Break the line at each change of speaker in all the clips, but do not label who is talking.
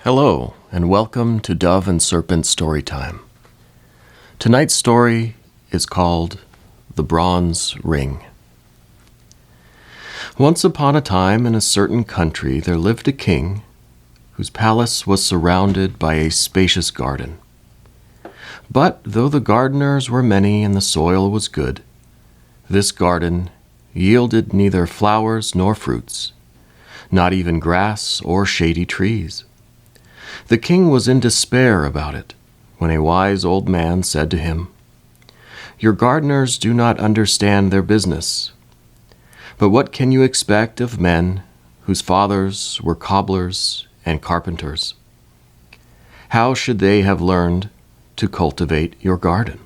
Hello, and welcome to Dove and Serpent Storytime. Tonight's story is called The Bronze Ring. Once upon a time in a certain country there lived a king whose palace was surrounded by a spacious garden. But though the gardeners were many and the soil was good, this garden yielded neither flowers nor fruits, not even grass or shady trees. The king was in despair about it when a wise old man said to him, "Your gardeners do not understand their business. But what can you expect of men whose fathers were cobblers and carpenters? How should they have learned to cultivate your garden?"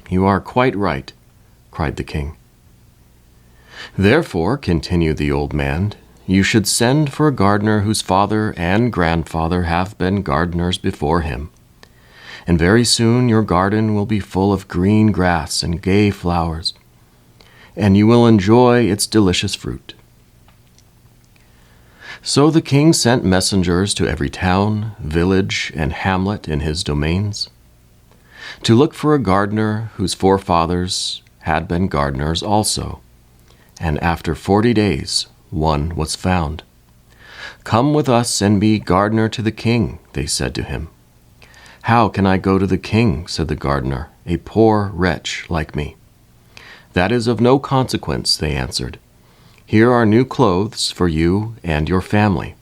"You are quite right," cried the king. "Therefore," continued the old man, "you should send for a gardener whose father and grandfather have been gardeners before him. And very soon your garden will be full of green grass and gay flowers, and you will enjoy its delicious fruit." So the king sent messengers to every town, village, and hamlet in his domains to look for a gardener whose forefathers had been gardeners also. And after 40 days, one was found. "Come with us and be gardener to the king," they said to him. "How can I go to the king?" said the gardener, "a poor wretch like me." "That is of no consequence," they answered. "Here are new clothes for you and your family.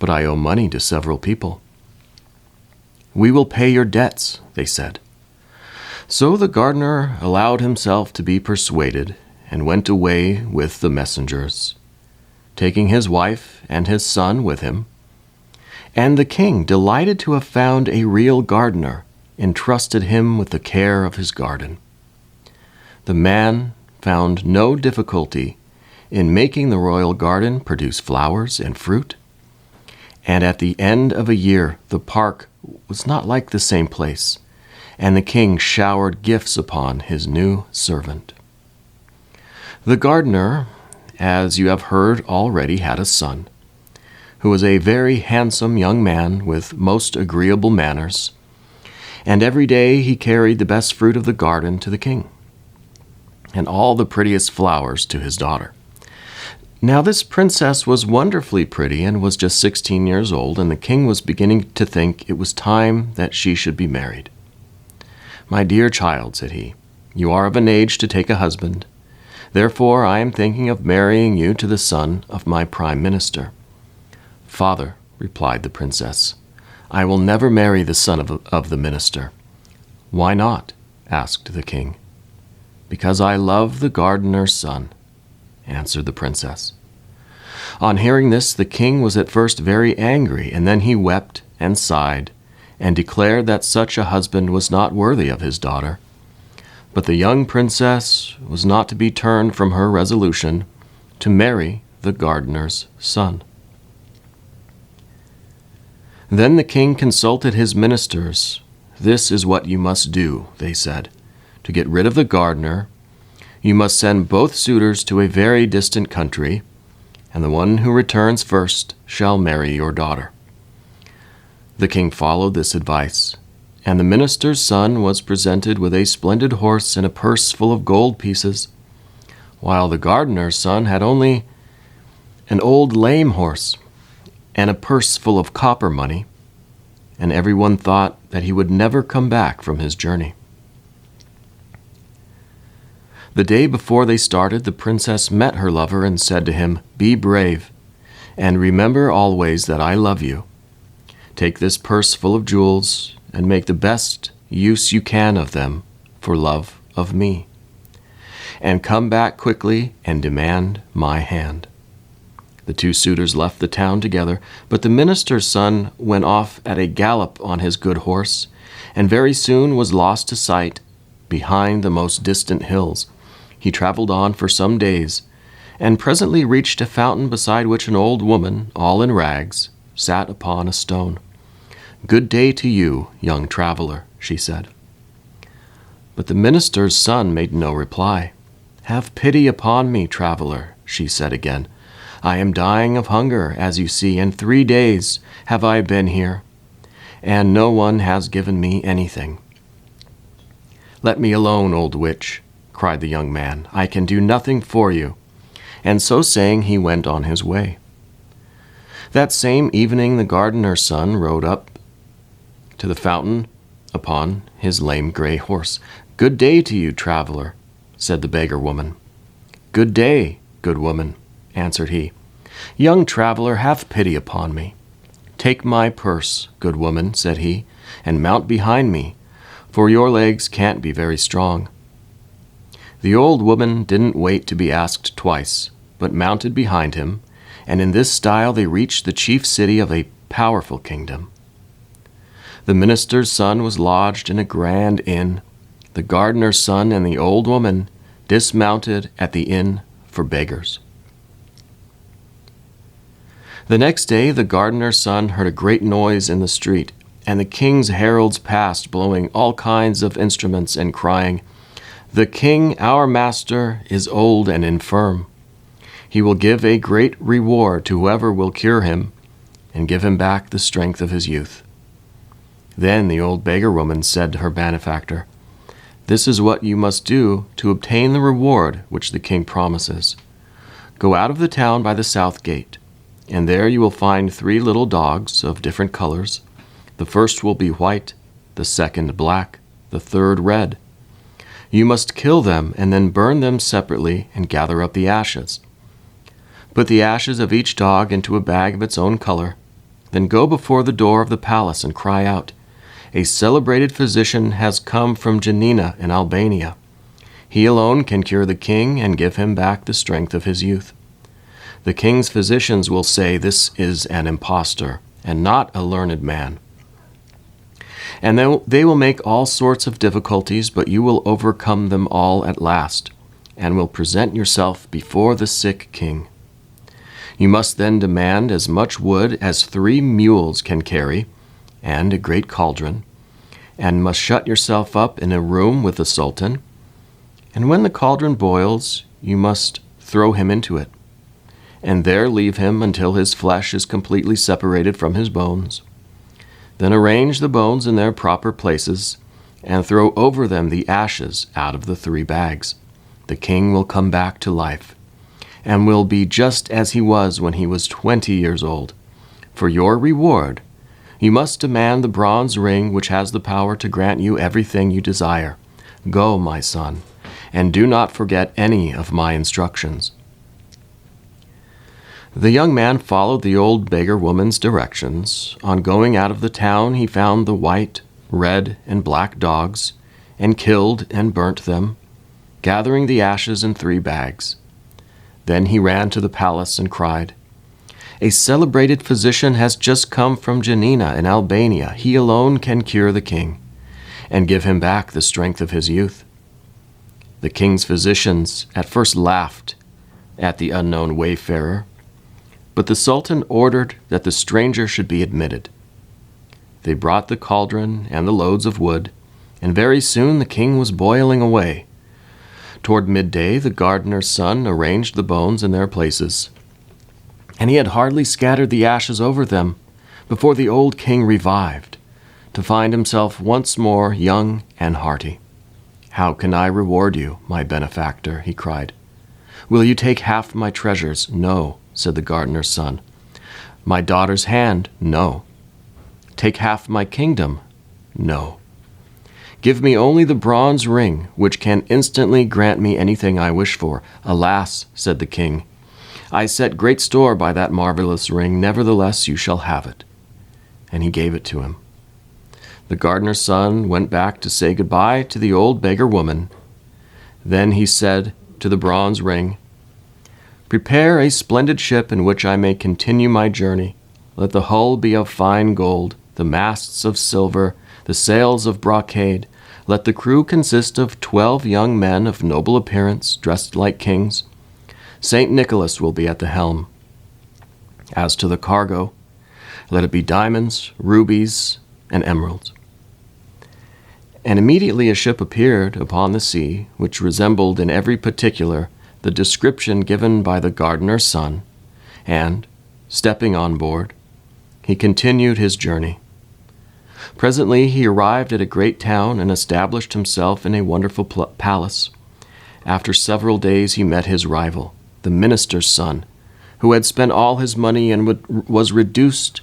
But I owe money to several people." "We will pay your debts," they said. So the gardener allowed himself to be persuaded and went away with the messengers, taking his wife and his son with him. And the king, delighted to have found a real gardener, entrusted him with the care of his garden. The man found no difficulty in making the royal garden produce flowers and fruit, and at the end of a year the park was not like the same place, and the king showered gifts upon his new servant. The gardener, as you have heard already, had a son, who was a very handsome young man with most agreeable manners, and every day he carried the best fruit of the garden to the king, and all the prettiest flowers to his daughter. Now this princess was wonderfully pretty and was just 16 years old, and the king was beginning to think it was time that she should be married. "My dear child," said he, "you are of an age to take a husband. Therefore I am thinking of marrying you to the son of my prime minister." "Father," replied the princess, "I will never marry the son of the minister." "Why not?" asked the king. "Because I love the gardener's son," answered the princess. On hearing this, the king was at first very angry, and then he wept and sighed and declared that such a husband was not worthy of his daughter. But the young princess was not to be turned from her resolution to marry the gardener's son. Then the king consulted his ministers. "This is what you must do," they said. "To get rid of the gardener, you must send both suitors to a very distant country, and the one who returns first shall marry your daughter." The king followed this advice, and the minister's son was presented with a splendid horse and a purse full of gold pieces, while the gardener's son had only an old lame horse and a purse full of copper money, and everyone thought that he would never come back from his journey. The day before they started, the princess met her lover and said to him, "Be brave, and remember always that I love you. Take this purse full of jewels and make the best use you can of them for love of me. And come back quickly and demand my hand." The two suitors left the town together, but the minister's son went off at a gallop on his good horse, and very soon was lost to sight behind the most distant hills. He traveled on for some days, and presently reached a fountain beside which an old woman, all in rags, sat upon a stone. "Good day to you, young traveler," she said. But the minister's son made no reply. "Have pity upon me, traveler," she said again. I am dying of hunger, as you see, and 3 days have I been here, and no one has given me anything." "Let me alone, old witch," cried the young man. "I can do nothing for you." And so saying, he went on his way. That same evening the gardener's son rode up to the fountain upon his lame gray horse. "Good day to you, traveler," said the beggar woman. "Good day, good woman," answered he. "Young traveler, have pity upon me." "Take my purse, good woman," said he, "and mount behind me, for your legs can't be very strong." The old woman didn't wait to be asked twice, but mounted behind him, and in this style they reached the chief city of a powerful kingdom. The minister's son was lodged in a grand inn. The gardener's son and the old woman dismounted at the inn for beggars. The next day the gardener's son heard a great noise in the street, and the king's heralds passed, blowing all kinds of instruments and crying, "The king, our master, is old and infirm. He will give a great reward to whoever will cure him and give him back the strength of his youth." Then the old beggar woman said to her benefactor, "This is what you must do to obtain the reward which the king promises. Go out of the town by the south gate, and there you will find 3 little dogs of different colors. The first will be white, the second black, the third red. You must kill them and then burn them separately and gather up the ashes. Put the ashes of each dog into a bag of its own color. Then go before the door of the palace and cry out, 'A celebrated physician has come from Janina in Albania. He alone can cure the king and give him back the strength of his youth.' The king's physicians will say this is an impostor and not a learned man. And they will make all sorts of difficulties, but you will overcome them all at last, and will present yourself before the sick king. You must then demand as much wood as 3 mules can carry, and a great cauldron, and must shut yourself up in a room with the sultan. And when the cauldron boils, you must throw him into it, and there leave him until his flesh is completely separated from his bones. Then arrange the bones in their proper places, and throw over them the ashes out of the 3 bags. The king will come back to life, and will be just as he was when he was 20 years old. For your reward, you must demand the bronze ring which has the power to grant you everything you desire. Go, my son, and do not forget any of my instructions." The young man followed the old beggar woman's directions. On going out of the town, he found the white, red, and black dogs, and killed and burnt them, gathering the ashes in 3 bags. Then he ran to the palace and cried, "A celebrated physician has just come from Janina in Albania. He alone can cure the king and give him back the strength of his youth." The king's physicians at first laughed at the unknown wayfarer, but the sultan ordered that the stranger should be admitted. They brought the cauldron and the loads of wood, and very soon the king was boiling away. Toward midday, the gardener's son arranged the bones in their places, and he had hardly scattered the ashes over them before the old king revived, to find himself once more young and hearty. "How can I reward you, my benefactor?" he cried. "Will you take half my treasures?" "No," said the gardener's son. "My daughter's hand?" "No." "Take half my kingdom?" "No." "Give me only the bronze ring, which can instantly grant me anything I wish for." "Alas," said the king, "I set great store by that marvelous ring. Nevertheless, you shall have it." And he gave it to him. The gardener's son went back to say goodbye to the old beggar woman. Then he said to the bronze ring, "Prepare a splendid ship in which I may continue my journey. Let the hull be of fine gold, the masts of silver, the sails of brocade. Let the crew consist of 12 young men of noble appearance, dressed like kings. St. Nicholas will be at the helm. As to the cargo, let it be diamonds, rubies, and emeralds." And immediately a ship appeared upon the sea, which resembled in every particular the description given by the gardener's son, and, stepping on board, he continued his journey. Presently he arrived at a great town and established himself in a wonderful palace. After several days he met his rival, the minister's son, who had spent all his money and was reduced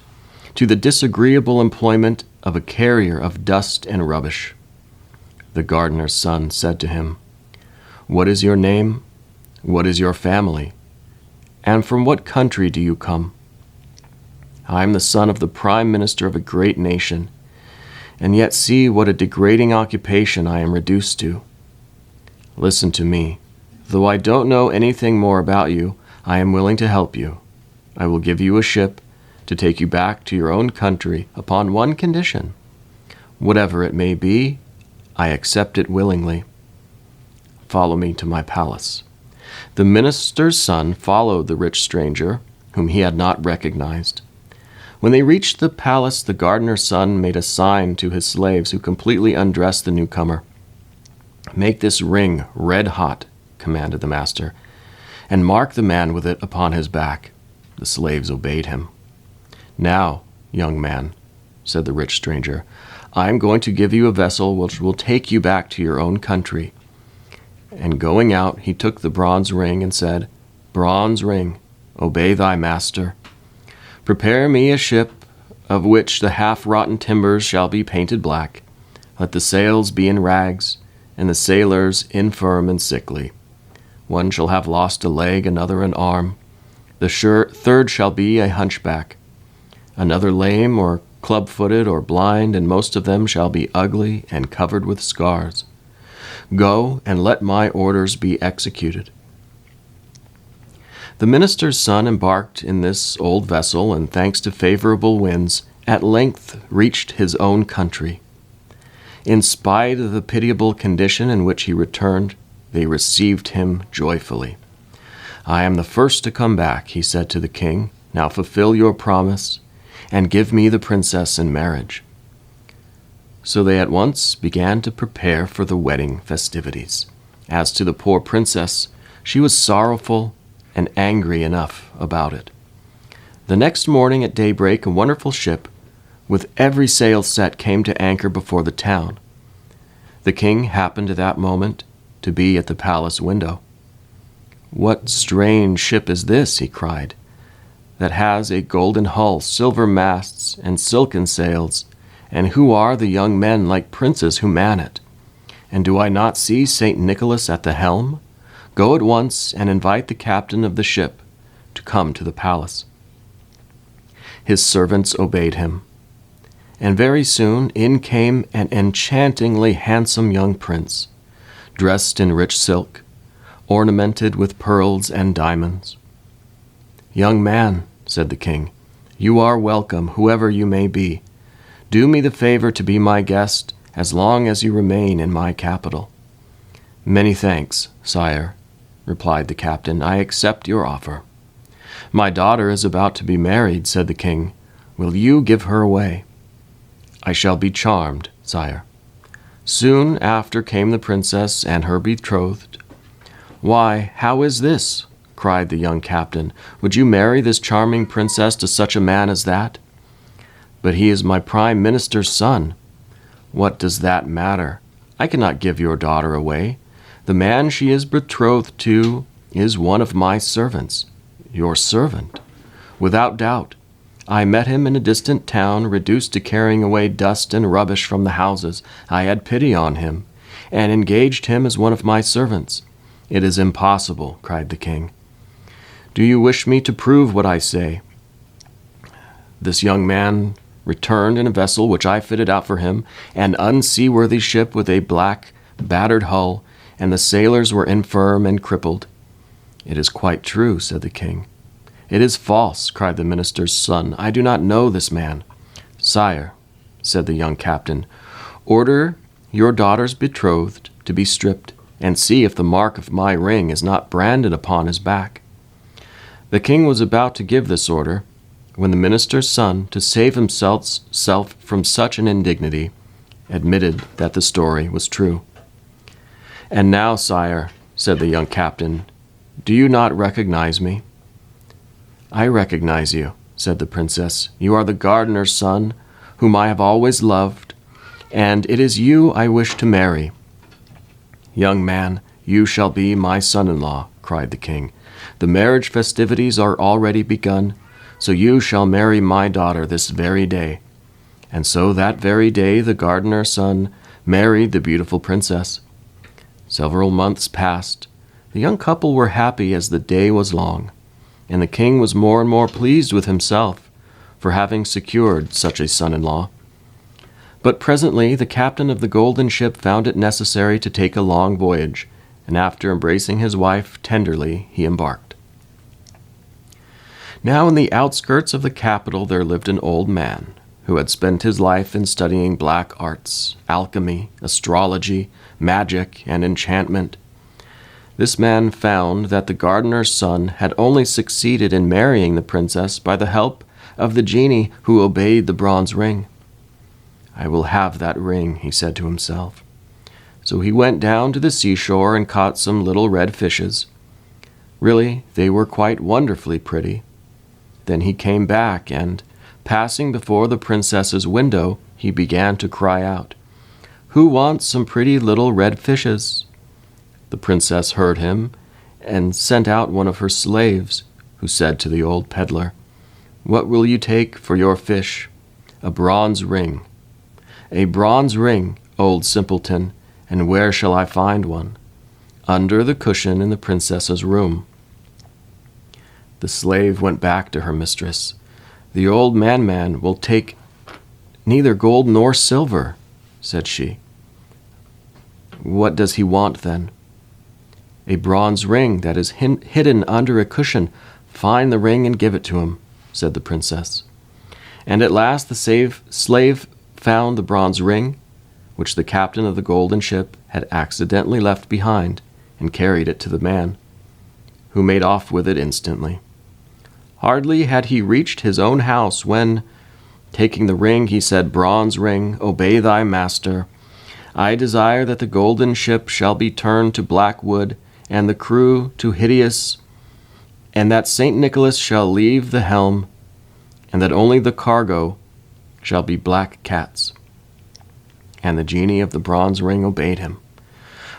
to the disagreeable employment of a carrier of dust and rubbish. The gardener's son said to him, "What is your name? What is your family? And from what country do you come?" "I am the son of the prime minister of a great nation, and yet see what a degrading occupation I am reduced to. Listen to me. Though I don't know anything more about you, I am willing to help you. I will give you a ship to take you back to your own country upon one condition. Whatever it may be, I accept it willingly. Follow me to my palace." The minister's son followed the rich stranger, whom he had not recognized. When they reached the palace, the gardener's son made a sign to his slaves, who completely undressed the newcomer. "Make this ring red hot," commanded the master, "and mark the man with it upon his back." The slaves obeyed him. "Now, young man," said the rich stranger, "I am going to give you a vessel which will take you back to your own country." And going out, he took the bronze ring and said, "Bronze ring, obey thy master. Prepare me a ship of which the half-rotten timbers shall be painted black. Let the sails be in rags, and the sailors infirm and sickly. One shall have lost a leg, another an arm. The third shall be a hunchback, another lame or club-footed or blind, and most of them shall be ugly and covered with scars. Go, and let my orders be executed." The minister's son embarked in this old vessel, and thanks to favorable winds, at length reached his own country. In spite of the pitiable condition in which he returned, they received him joyfully. "I am the first to come back," he said to the king. "Now fulfill your promise, and give me the princess in marriage." So they at once began to prepare for the wedding festivities. As to the poor princess, she was sorrowful and angry enough about it. The next morning at daybreak, a wonderful ship, with every sail set, came to anchor before the town. The king happened at that moment to be at the palace window. "What strange ship is this," he cried, "that has a golden hull, silver masts, and silken sails? And who are the young men like princes who man it? And do I not see St. Nicholas at the helm? Go at once and invite the captain of the ship to come to the palace." His servants obeyed him, and very soon in came an enchantingly handsome young prince, dressed in rich silk, ornamented with pearls and diamonds. "Young man," said the king, "you are welcome, whoever you may be. Do me the favor to be my guest as long as you remain in my capital." "Many thanks, sire," replied the captain. "I accept your offer." "My daughter is about to be married," said the king. "Will you give her away?" "I shall be charmed, sire." Soon after came the princess and her betrothed. "Why, how is this?" cried the young captain. "Would you marry this charming princess to such a man as that?" "But he is my prime minister's son." "What does that matter? I cannot give your daughter away. The man she is betrothed to is one of my servants." "Your servant?" "Without doubt. I met him in a distant town, reduced to carrying away dust and rubbish from the houses. I had pity on him, and engaged him as one of my servants." "It is impossible," cried the king. "Do you wish me to prove what I say?" This young man returned in a vessel which I fitted out for him, an unseaworthy ship with a black, battered hull, and the sailors were infirm and crippled. "It is quite true," said the king. "It is false," cried the minister's son. "I do not know this man." "Sire," said the young captain, "order your daughter's betrothed to be stripped, and see if the mark of my ring is not branded upon his back." The king was about to give this order, when the minister's son, to save himself from such an indignity, admitted that the story was true. "And now, sire," said the young captain, "do you not recognize me?" "I recognize you," said the princess. "You are the gardener's son, whom I have always loved, and it is you I wish to marry." "Young man, you shall be my son-in-law," cried the king. "The marriage festivities are already begun, so you shall marry my daughter this very day." And so that very day the gardener's son married the beautiful princess. Several months passed. The young couple were happy as the day was long, and the king was more and more pleased with himself for having secured such a son-in-law. But presently the captain of the golden ship found it necessary to take a long voyage, and after embracing his wife tenderly, he embarked. Now in the outskirts of the capital there lived an old man, who had spent his life in studying black arts, alchemy, astrology, magic, and enchantment. This man found that the gardener's son had only succeeded in marrying the princess by the help of the genie who obeyed the bronze ring. "I will have that ring," he said to himself. So he went down to the seashore and caught some little red fishes. Really, they were quite wonderfully pretty. Then he came back and, passing before the princess's window, he began to cry out, "Who wants some pretty little red fishes?" The princess heard him and sent out one of her slaves, who said to the old peddler, "What will you take for your fish?" "A bronze ring." "A bronze ring, old simpleton, and where shall I find one?" "Under the cushion in the princess's room." The slave went back to her mistress. "The old man will take neither gold nor silver," said she. "What does he want, then?" "A bronze ring that is hidden under a cushion. Find the ring and give it to him," said the princess. And at last the slave found the bronze ring, which the captain of the golden ship had accidentally left behind, and carried it to the man, who made off with it instantly. Hardly had he reached his own house when, taking the ring, he said, "Bronze ring, obey thy master. I desire that the golden ship shall be turned to black wood, and the crew to hideous, and that St. Nicholas shall leave the helm, and that only the cargo shall be black cats." And the genie of the bronze ring obeyed him.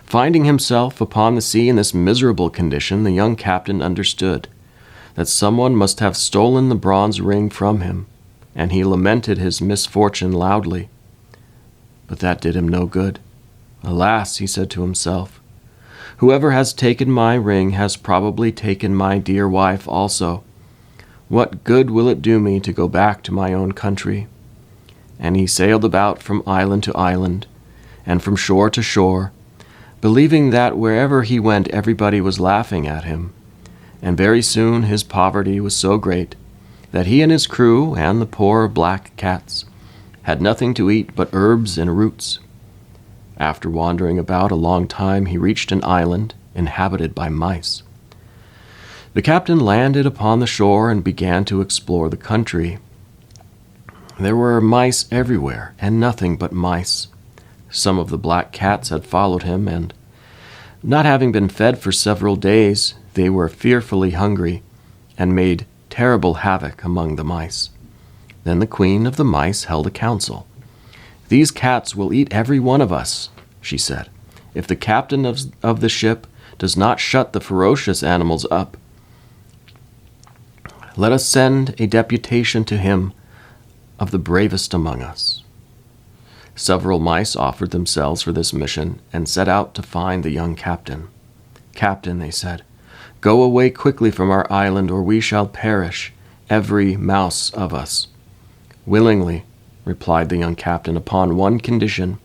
Finding himself upon the sea in this miserable condition, the young captain understood that someone must have stolen the bronze ring from him, and he lamented his misfortune loudly. But that did him no good. "Alas," he said to himself, "whoever has taken my ring has probably taken my dear wife also. What good will it do me to go back to my own country?" And he sailed about from island to island, and from shore to shore, believing that wherever he went everybody was laughing at him. And very soon his poverty was so great that he and his crew and the poor black cats had nothing to eat but herbs and roots. After wandering about a long time, he reached an island inhabited by mice. The captain landed upon the shore and began to explore the country. There were mice everywhere, and nothing but mice. Some of the black cats had followed him, and, not having been fed for several days, they were fearfully hungry and made terrible havoc among the mice. Then the queen of the mice held a council. "These cats will eat every one of us," she said, "if the captain of the ship does not shut the ferocious animals up. Let us send a deputation to him of the bravest among us." Several mice offered themselves for this mission and set out to find the young captain. "Captain," they said, "go away quickly from our island, or we shall perish, every mouse of us." "Willingly," replied the young captain, "upon one condition.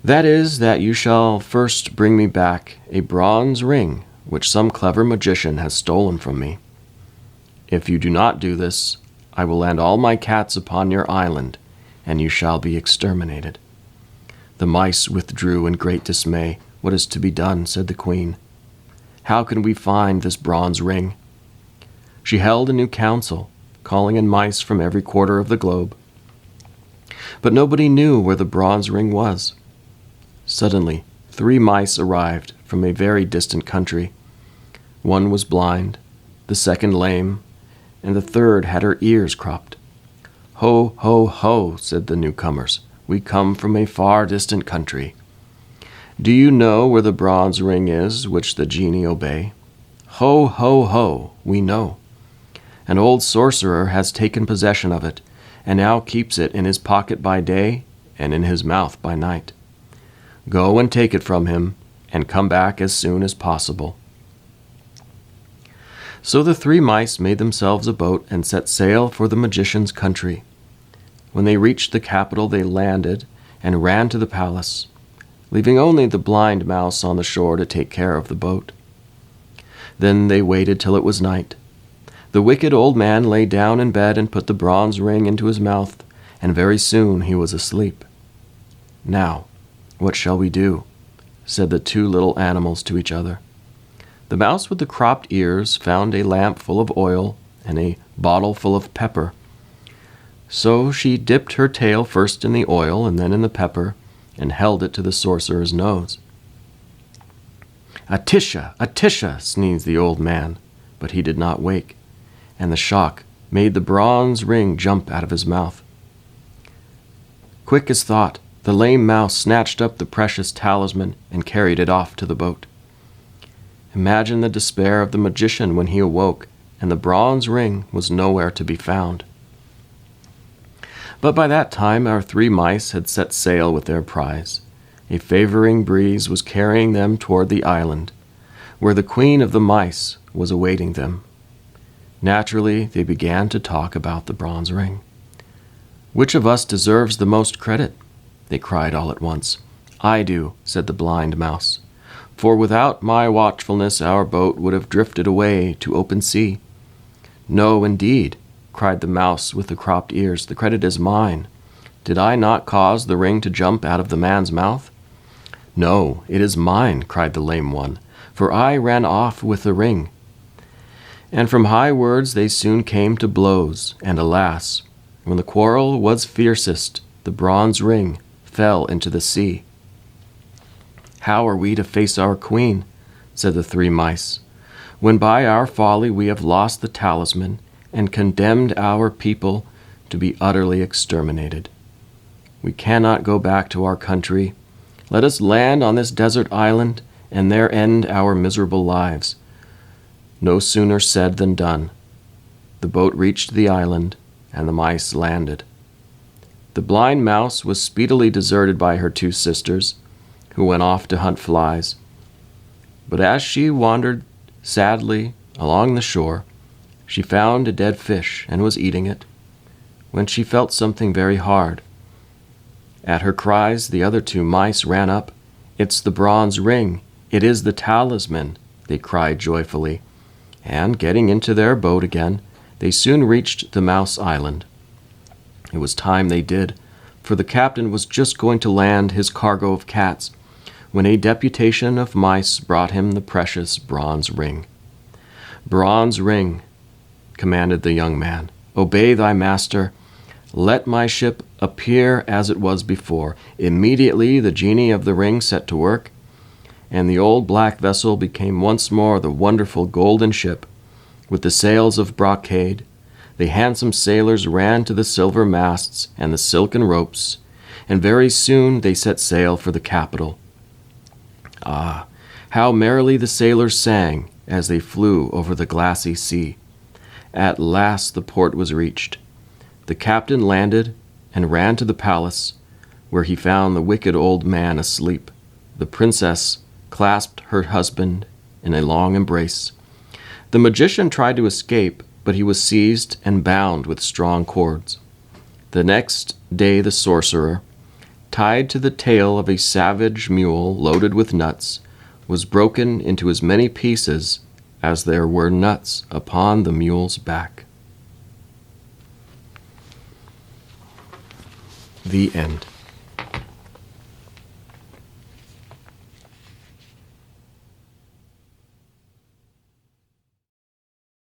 That is, that you shall first bring me back a bronze ring which some clever magician has stolen from me. If you do not do this, I will land all my cats upon your island, and you shall be exterminated." The mice withdrew in great dismay. "What is to be done?" said the queen. "How can we find this bronze ring?" She held a new council, calling in mice from every quarter of the globe. But nobody knew where the bronze ring was. Suddenly, 3 mice arrived from a very distant country. One was blind, the second lame, and the third had her ears cropped. "Ho, ho, ho," said the newcomers. "We come from a far distant country. Do you know where the bronze ring is which the genie obey?" "Ho, ho, ho, we know. An old sorcerer has taken possession of it, and now keeps it in his pocket by day and in his mouth by night. Go and take it from him, and come back as soon as possible." So the 3 mice made themselves a boat and set sail for the magician's country. When they reached the capital, they landed and ran to the palace, leaving only the blind mouse on the shore to take care of the boat. Then they waited till it was night. The wicked old man lay down in bed and put the bronze ring into his mouth, and very soon he was asleep. "Now, what shall we do?" said the 2 little animals to each other. The mouse with the cropped ears found a lamp full of oil and a bottle full of pepper. So she dipped her tail first in the oil and then in the pepper, and held it to the sorcerer's nose. "Atisha, Atisha," sneezed the old man, but he did not wake, and the shock made the bronze ring jump out of his mouth. Quick as thought, the lame mouse snatched up the precious talisman and carried it off to the boat. Imagine the despair of the magician when he awoke, and the bronze ring was nowhere to be found. But by that time our 3 mice had set sail with their prize. A favoring breeze was carrying them toward the island, where the queen of the mice was awaiting them. Naturally, they began to talk about the bronze ring. "Which of us deserves the most credit?" they cried all at once. "I do," said the blind mouse, "for without my watchfulness our boat would have drifted away to open sea." "No, indeed," cried the mouse with the cropped ears, "the credit is mine. Did I not cause the ring to jump out of the man's mouth?" "No, it is mine," cried the lame one, "for I ran off with the ring." And from high words they soon came to blows, and alas, when the quarrel was fiercest, the bronze ring fell into the sea. "How are we to face our queen," said the 3 mice, "when by our folly we have lost the talisman and condemned our people to be utterly exterminated? We cannot go back to our country. Let us land on this desert island and there end our miserable lives." No sooner said than done. The boat reached the island, and the mice landed. The blind mouse was speedily deserted by her 2 sisters, who went off to hunt flies. But as she wandered sadly along the shore, she found a dead fish and was eating it, when she felt something very hard. At her cries, the other 2 mice ran up. "It's the bronze ring! It is the talisman!" they cried joyfully, and getting into their boat again, they soon reached the Mouse Island. It was time they did, for the captain was just going to land his cargo of cats, when a deputation of mice brought him the precious bronze ring. "Bronze ring," commanded the young man, "obey thy master. Let my ship appear as it was before." Immediately the genie of the ring set to work, and the old black vessel became once more the wonderful golden ship, with the sails of brocade. The handsome sailors ran to the silver masts and the silken ropes, and very soon they set sail for the capital. Ah, how merrily the sailors sang as they flew over the glassy sea. At last the port was reached. The captain landed and ran to the palace, where he found the wicked old man asleep. The princess clasped her husband in a long embrace. The magician tried to escape, but he was seized and bound with strong cords. The next day the sorcerer, tied to the tail of a savage mule loaded with nuts, was broken into as many pieces as there were nuts upon the mule's back. The end.